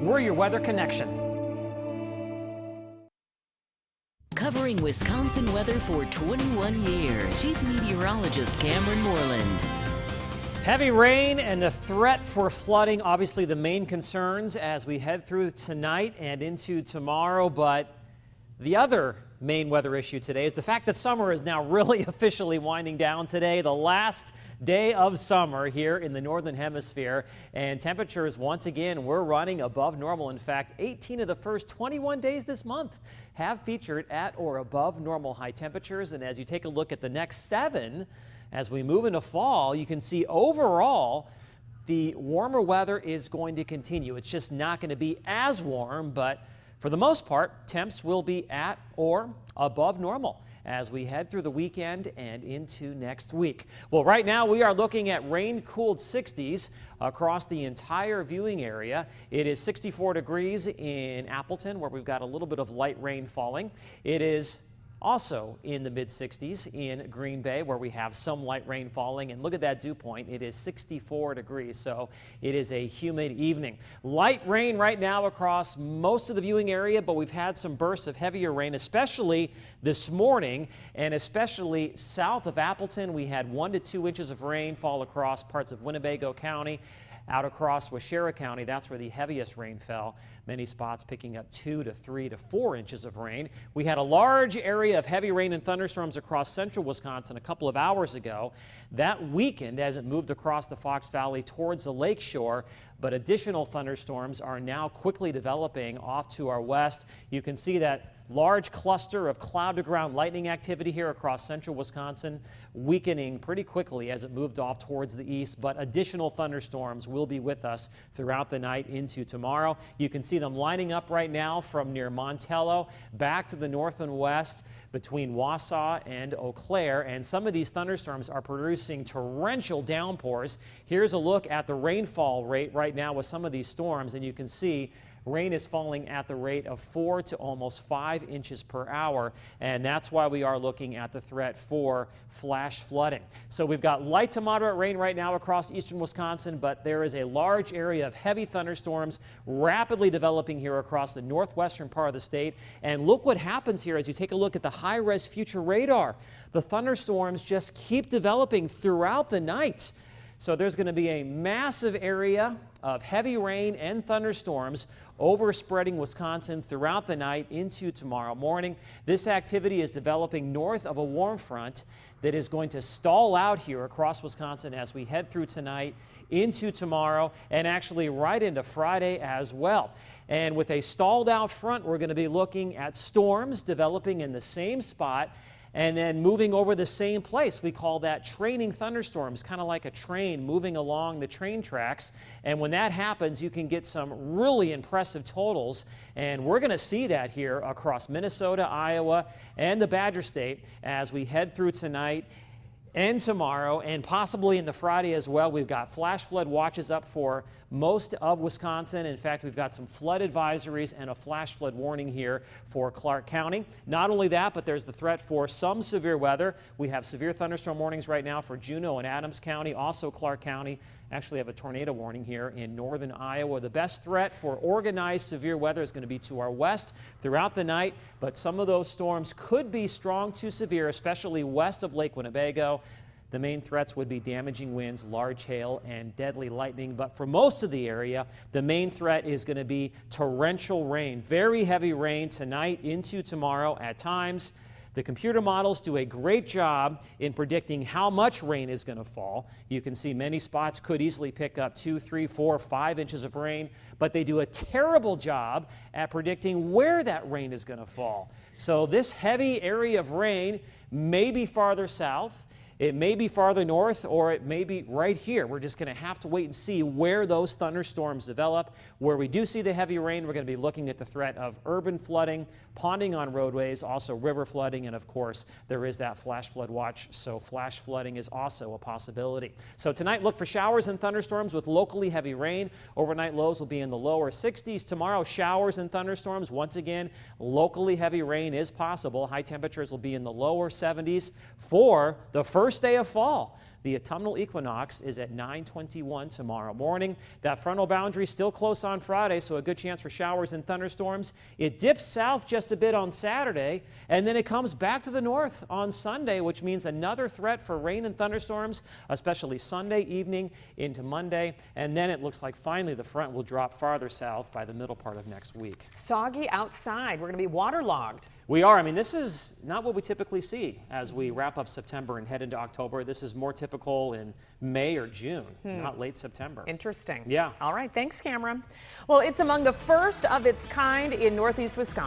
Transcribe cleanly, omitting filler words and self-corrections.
We're your weather connection. Covering Wisconsin weather for 21 years, Chief Meteorologist Cameron Moreland. Heavy rain and the threat for flooding, obviously the main concerns as we head through tonight and into tomorrow. But the other main weather issue today is the fact that summer is now really officially winding down today, the last day of summer here in the Northern Hemisphere. And temperatures, once again, we're running above normal. In fact, 18 of the first 21 days this month have featured at or above normal high temperatures. And as you take a look at the next 7, as we move into fall, you can see overall the warmer weather is going to continue. It's just not going to be as warm, but for the most part, temps will be at or above normal as we head through the weekend and into next week. Well, right now we are looking at rain-cooled 60s across the entire viewing area. It is 64 degrees in Appleton, where we've got a little bit of light rain falling. It is also in the mid-60s in Green Bay, where we have some light rain falling. And look at that dew point. It is 64 degrees, so it is a humid evening. Light rain right now across most of the viewing area, but we've had some bursts of heavier rain, especially this morning, and especially south of Appleton. We had 1 to 2 inches of rain fall across parts of Winnebago County. Out across Waushara County, that's where the heaviest rain fell. Many spots picking up 2 to 3 to 4 inches of rain. We had a large area of heavy rain and thunderstorms across central Wisconsin a couple of hours ago. That weakened as it moved across the Fox Valley towards the lake shore, but additional thunderstorms are now quickly developing off to our west. You can see that large cluster of cloud-to-ground lightning activity here across central Wisconsin, weakening pretty quickly as it moved off towards the east, but additional thunderstorms will be with us throughout the night into tomorrow. You can see them lining up right now from near Montello back to the north and west between Wausau and Eau Claire, and some of these thunderstorms are producing torrential downpours. Here's a look at the rainfall rate right now with some of these storms, and you can see rain is falling at the rate of 4 to almost 5 inches per hour, and that's why we are looking at the threat for flash flooding. So we've got light to moderate rain right now across eastern Wisconsin, but there is a large area of heavy thunderstorms rapidly developing here across the northwestern part of the state. And look what happens here as you take a look at the high-res future radar. The thunderstorms just keep developing throughout the night. So there's going to be a massive area of heavy rain and thunderstorms overspreading Wisconsin throughout the night into tomorrow morning. This activity is developing north of a warm front that is going to stall out here across Wisconsin as we head through tonight into tomorrow and actually right into Friday as well. And with a stalled out front, we're going to be looking at storms developing in the same spot and then moving over the same place. We call that training thunderstorms, kind of like a train moving along the train tracks. And when that happens, you can get some really impressive totals. And we're going to see that here across Minnesota, Iowa, and the Badger State as we head through tonight and tomorrow, and possibly into Friday as well. We've got flash flood watches up for most of Wisconsin. In fact, we've got some flood advisories and a flash flood warning here for Clark County. Not only that, but there's the threat for some severe weather. We have severe thunderstorm warnings right now for Juneau and Adams County, also Clark County. Actually have a tornado warning here in northern Iowa. The best threat for organized severe weather is going to be to our west throughout the night, but some of those storms could be strong to severe, especially west of Lake Winnebago. The main threats would be damaging winds, large hail, and deadly lightning. But for most of the area, the main threat is going to be torrential rain. Very heavy rain tonight into tomorrow at times. The computer models do a great job in predicting how much rain is going to fall. You can see many spots could easily pick up 2, 3, 4, 5 inches of rain, but they do a terrible job at predicting where that rain is going to fall. So this heavy area of rain may be farther south. It may be farther north, or it may be right here. We're just going to have to wait and see where those thunderstorms develop. Where we do see the heavy rain, we're going to be looking at the threat of urban flooding, ponding on roadways, also river flooding, and of course, there is that flash flood watch, so flash flooding is also a possibility. So tonight, look for showers and thunderstorms with locally heavy rain. Overnight lows will be in the lower 60s. Tomorrow, showers and thunderstorms. Once again, locally heavy rain is possible. High temperatures will be in the lower 70s for the first day of fall. The autumnal equinox is at 9:21 tomorrow morning. That frontal boundary still close on Friday, so a good chance for showers and thunderstorms. It dips south just a bit on Saturday, and then it comes back to the north on Sunday, which means another threat for rain and thunderstorms, especially Sunday evening into Monday. And then it looks like finally the front will drop farther south by the middle part of next week. Soggy outside. We're going to be waterlogged. We are. I mean, this is not what we typically see as we wrap up September and head into October. This is more typical in May or June, not late September. Interesting. Yeah. All right. Thanks, Cameron. Well, it's among the first of its kind in Northeast Wisconsin.